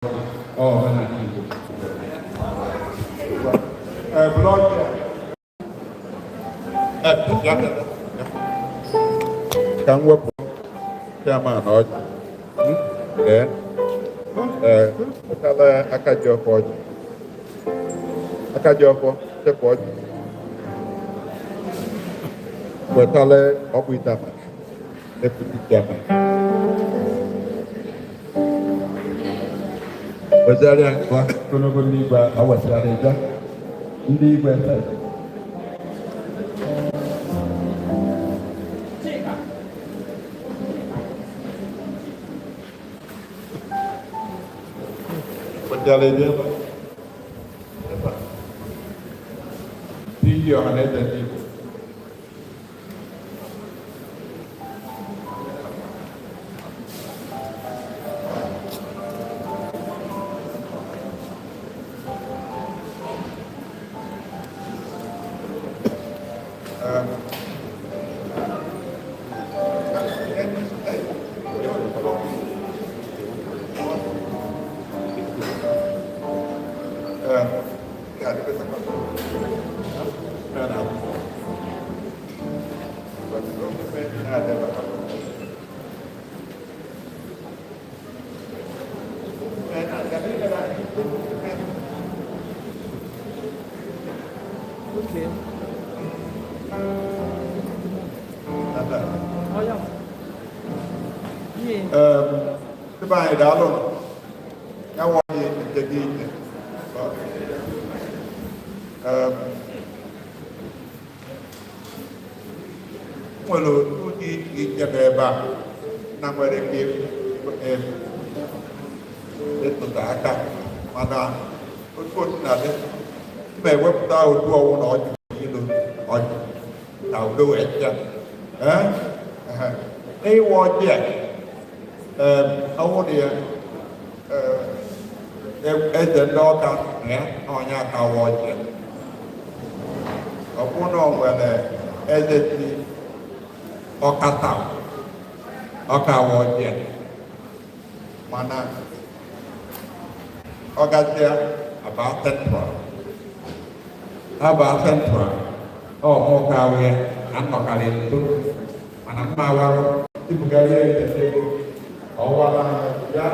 Oh, blood. Kan wepụ chairman ọjị. Wetala aka ji ọfọ ọjị. Aka ji ọfọ chepụ ọjị. Wetala ọkpụ itama. Deputy chairman. Wezara ngwa ogologo ndị igwe awasara ịja. Ndị igwe Jalebe Dio hanete tipo Goodbye, darling. I want you to take it. Well, you need to get back. Number of people, little data, Madame. Unfortunately, they went down to our I'll do it. They want yet. I want you as the daughter, on your cowboy. Upon all whether as it or cut out or cowboy. Mana or got there about central. About central. Oh, more cowboy and not calling too. And I'm power to get it. Awal ya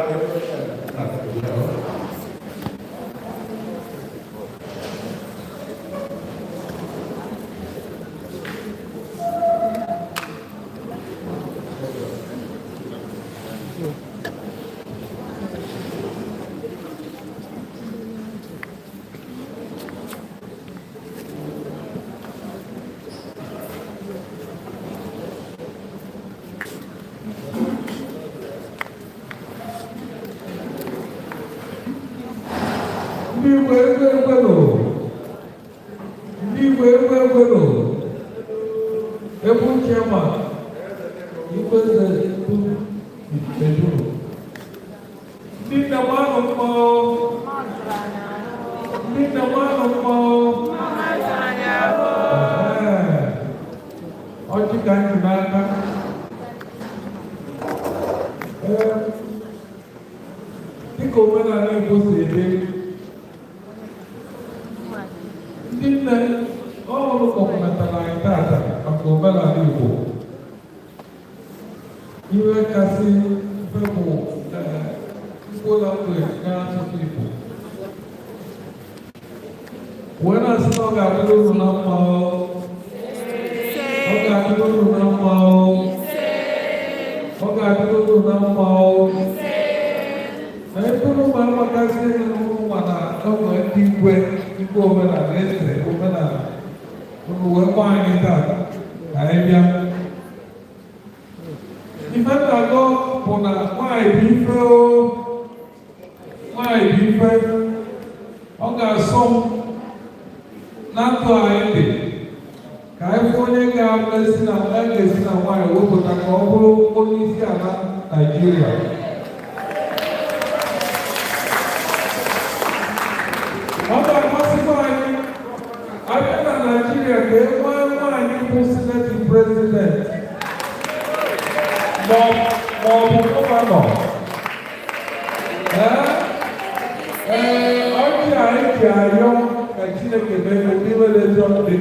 ọchị a eji ayọ ka Chineke mee ka ndị nwere ezi ọdị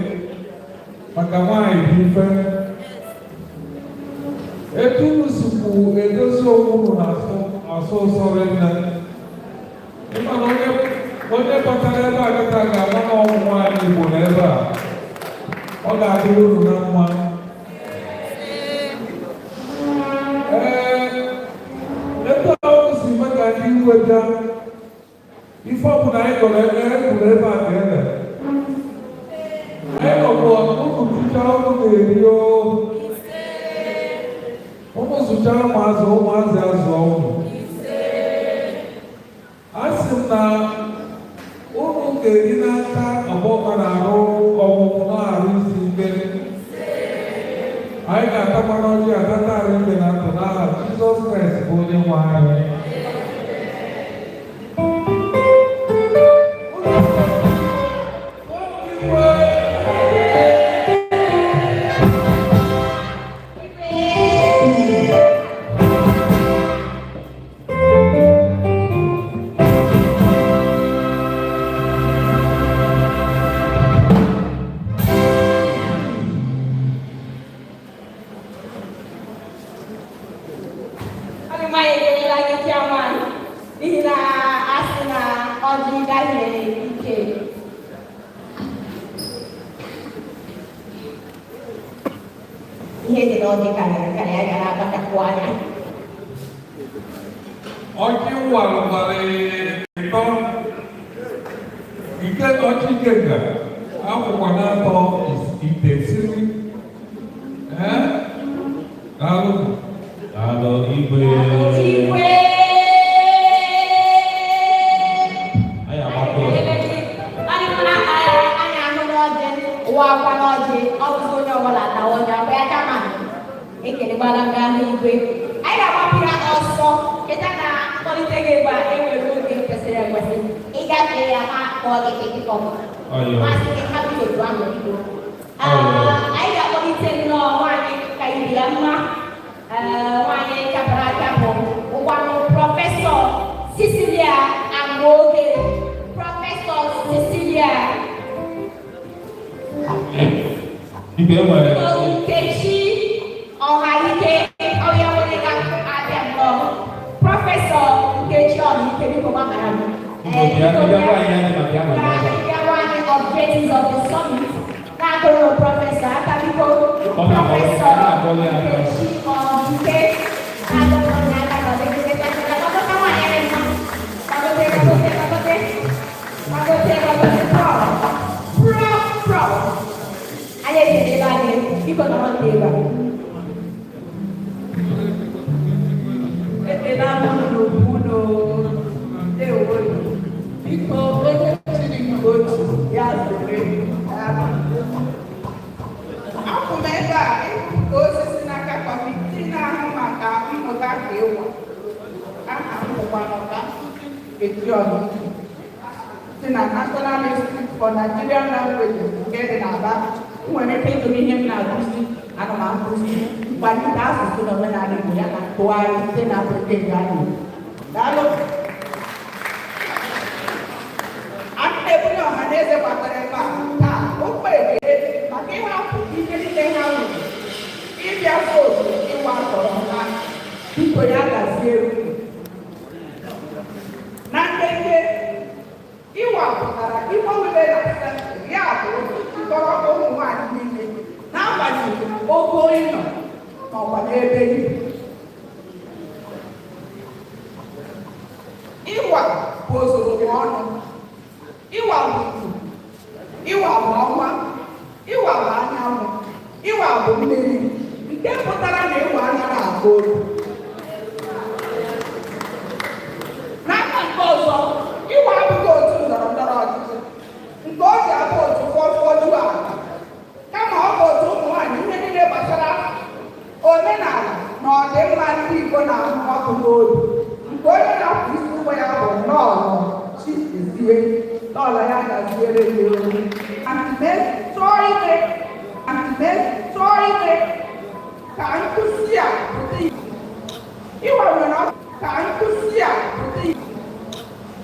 maka nwaanyị dị mfe. Etu nsukwu edozi onwuru na-asụ ụsọrọ nne. Ịma na onye batara ebe a kịta ga-ama na ọnwụ nwaanyị Igbo n'ebe a. Ọ ga-adịrị unu na mma. Ebe ahụ si maka ndị nweta ife ọbụla anyị kọrọ ekwuru ebe a ga-eme. Anyị nọbụ ụmụ tụcha ụmụ ga-eri ụmụ zụchara ụmụazị azụ ọnwụ. A sị m na ụmụ ga-eri n'aka ọgbọgba na-arụ ọgwụgwụ na-arụ isi ike. Anyị ga-atakwa n'ọjị atata arụ ike na ndụ n'aha Jizọs Kraịst bụ onye nwe anyị.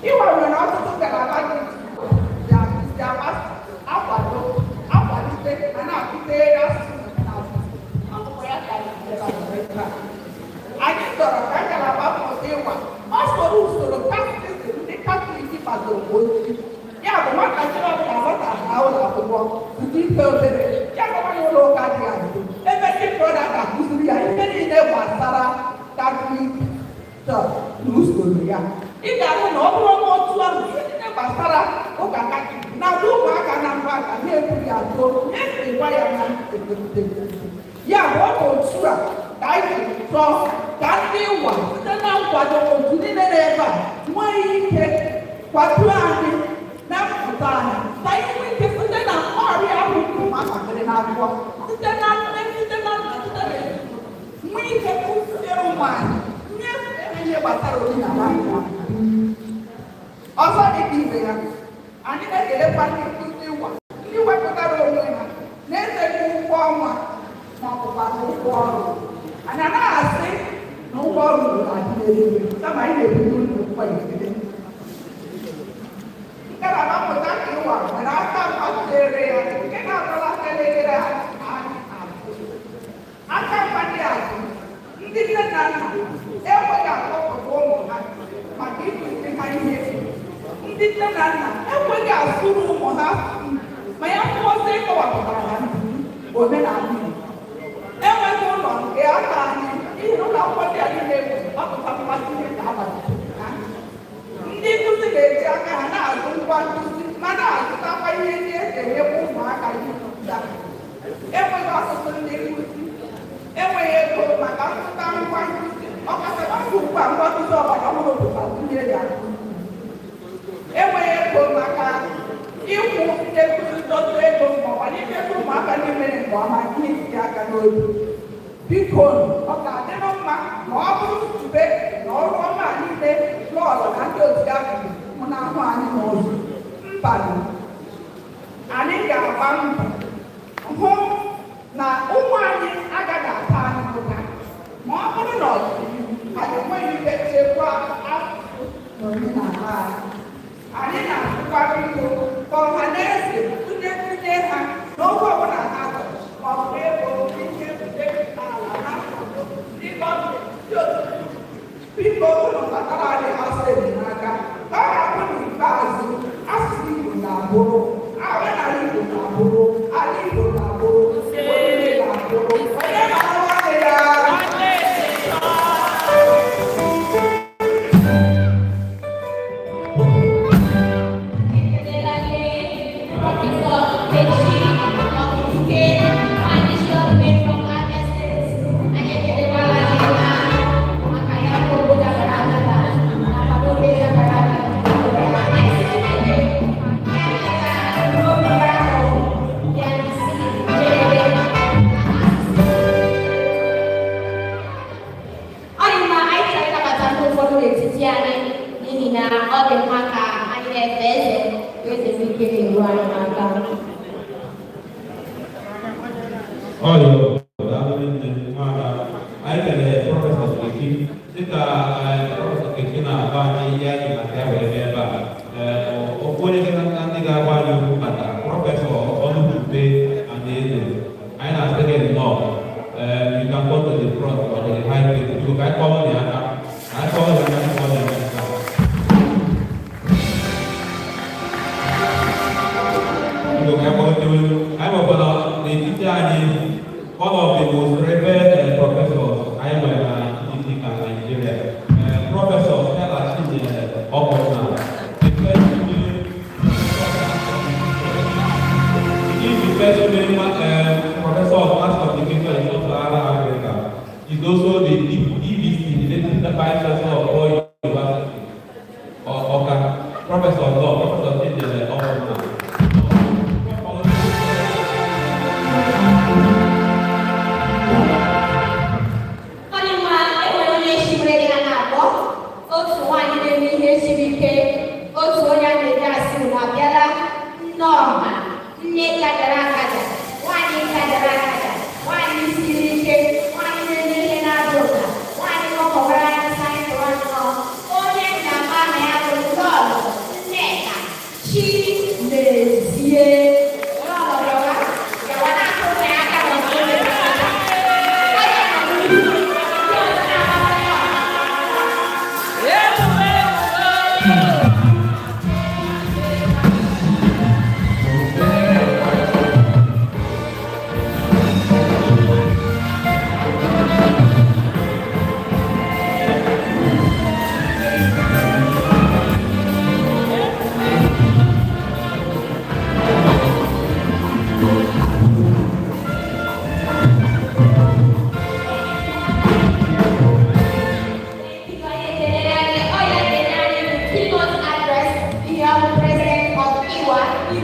You are not na ọ bụrụ na otu ahụ ihe gbasara ụka na ụmụaka na mba aka na-ebughị atụ na-ekekwa ya na ekpete ya bụ ọ bụ otu a ka anyị chọọ ka ndị ụwa site na nkwado otu niile na-ebe a nwee ike kwado anyị na mpụta anyị na inwe ike site na ọrịa ahụ ụmụntakịrị na-agwọ site na nne site na nna site na nwee ike kụzie ụmụ anyị nyefee ihe gbasara omenala anyị ọzọ dịka ibe ya anyị na-ekelekwa ndị nkụzi ụwa ndị wepụtara onwe ha na-ezeghị ụgwọ ọnwa ma ọ bụkwa ụgwọ ọrụ anyị anaghị asị na ụgwọ ọrụ na-adịrị kama anyị na-ebido ụlọ ụkwa ikele ngalaba mmụta nke ụwa nwere aka mkpatutere ya nke na-atọla kelekere ha anyị aka mkpali azụ ndị nne na nna enweghị akpọpụta ụmụ ha maka ịkụzi ha ihe ndị nne na nna enweghị asụrụ ụmụ ha ma ya kwụọsị ịkọwapụtara ha omenala enweghị ụlọ nke aka anyị ihe ụlọ akwụkwọ ndị anyị na-ewu ọpụta mmasị ihe ka abalị ndị nkụzi ga-eji aka ha na-azụ ngwa nkụzi ma na-azụtakwa ihe ndị eji enyekwa ụmụaka ihe nkụzi enweghị ọtụtụ ndị nkụzi enweghị ego maka nzụta ngwa nkụzi ọkachasị ugbu a ngwa nkụzi ọgbara ọhụrụ bụkwa nwunye ya enweghị ego maka ịkwụ ndị nkụzi dọtụ ego ma ọ kwalite ụmụaka n'ime nke ọma ihe isi aka n'obi biko ọ ga-adịrị mma ma ọ bụrụ nzube na ọrụ ọma niile lọọlụ na ndị otu ya mụ na ahụ anyị n'ụzọ mbalụ anyị ga-agba mbọ hụ na ụmụ anyị agaghị ata anyị ụta ma ọ bụrụ na ọdịnihu anyị enweghị ike chekwaa asụsụ na omenala anyị na-atụkwa biko ka ọha na eze tụnye ha n'oge ọbụla ha chọrọ ma ọ bụ ego ihe nde ala na ndị gọọmenti biko ụlọ kpatara anyị asụ enyemaka ka ọ hapụ n'ikpeazụ asụsụ Igbo na-abụrụ omenala Igbo na-abụrụ ala Igbo na-abụrụ omume na-abụrụ onye na-arụ nwanne ya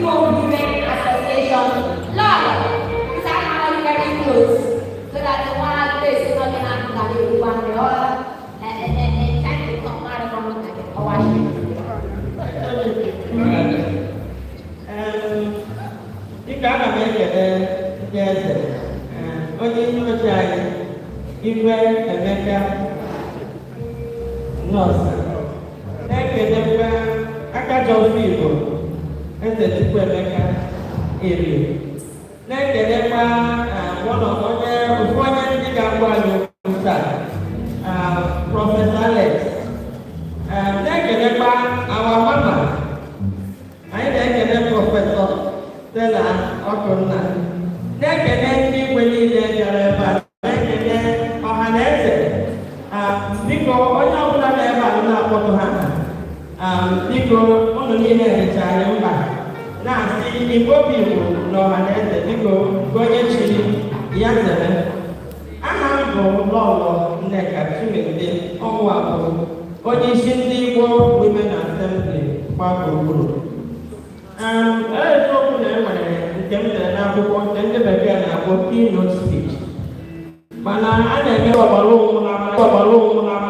Igbo Women Association, Lord, is I'm very close, so that the one place is not enough that they want the other, and trying to come out from Jika kami ada jasa, onye nyocha iwe Emeka nọọsụ na-ekelekwa aka jọrọ Igbo eze Chukwu Emeka eri na-ekelekwa onye ndị ga-agwa anyị okwu taa Prọfesọ Alex na-ekelekwa awa mama anyị na-ekele Prọfesọ Stella Ọkụnna na-ekele ndị igwe niile bịara ebe a na-ekele ọha na eze biko onye ọbụla na ebe a na-akpọtụ ha biko ụnụ niile ehicha anyị mba na-asị Igbo bụ Igbo na ọha na eze biko onye chiri ya zere aha m bụ Lọlọ Nneka Chimende ọnwa bụ onye isi ndị Igbo Women Assembly gba gburugburu eziokwu na enwere nke m dere n'akwụkwọ nke ndị bekee na-akpọ keynote speech mana a na-eme ọgbara ụmụ na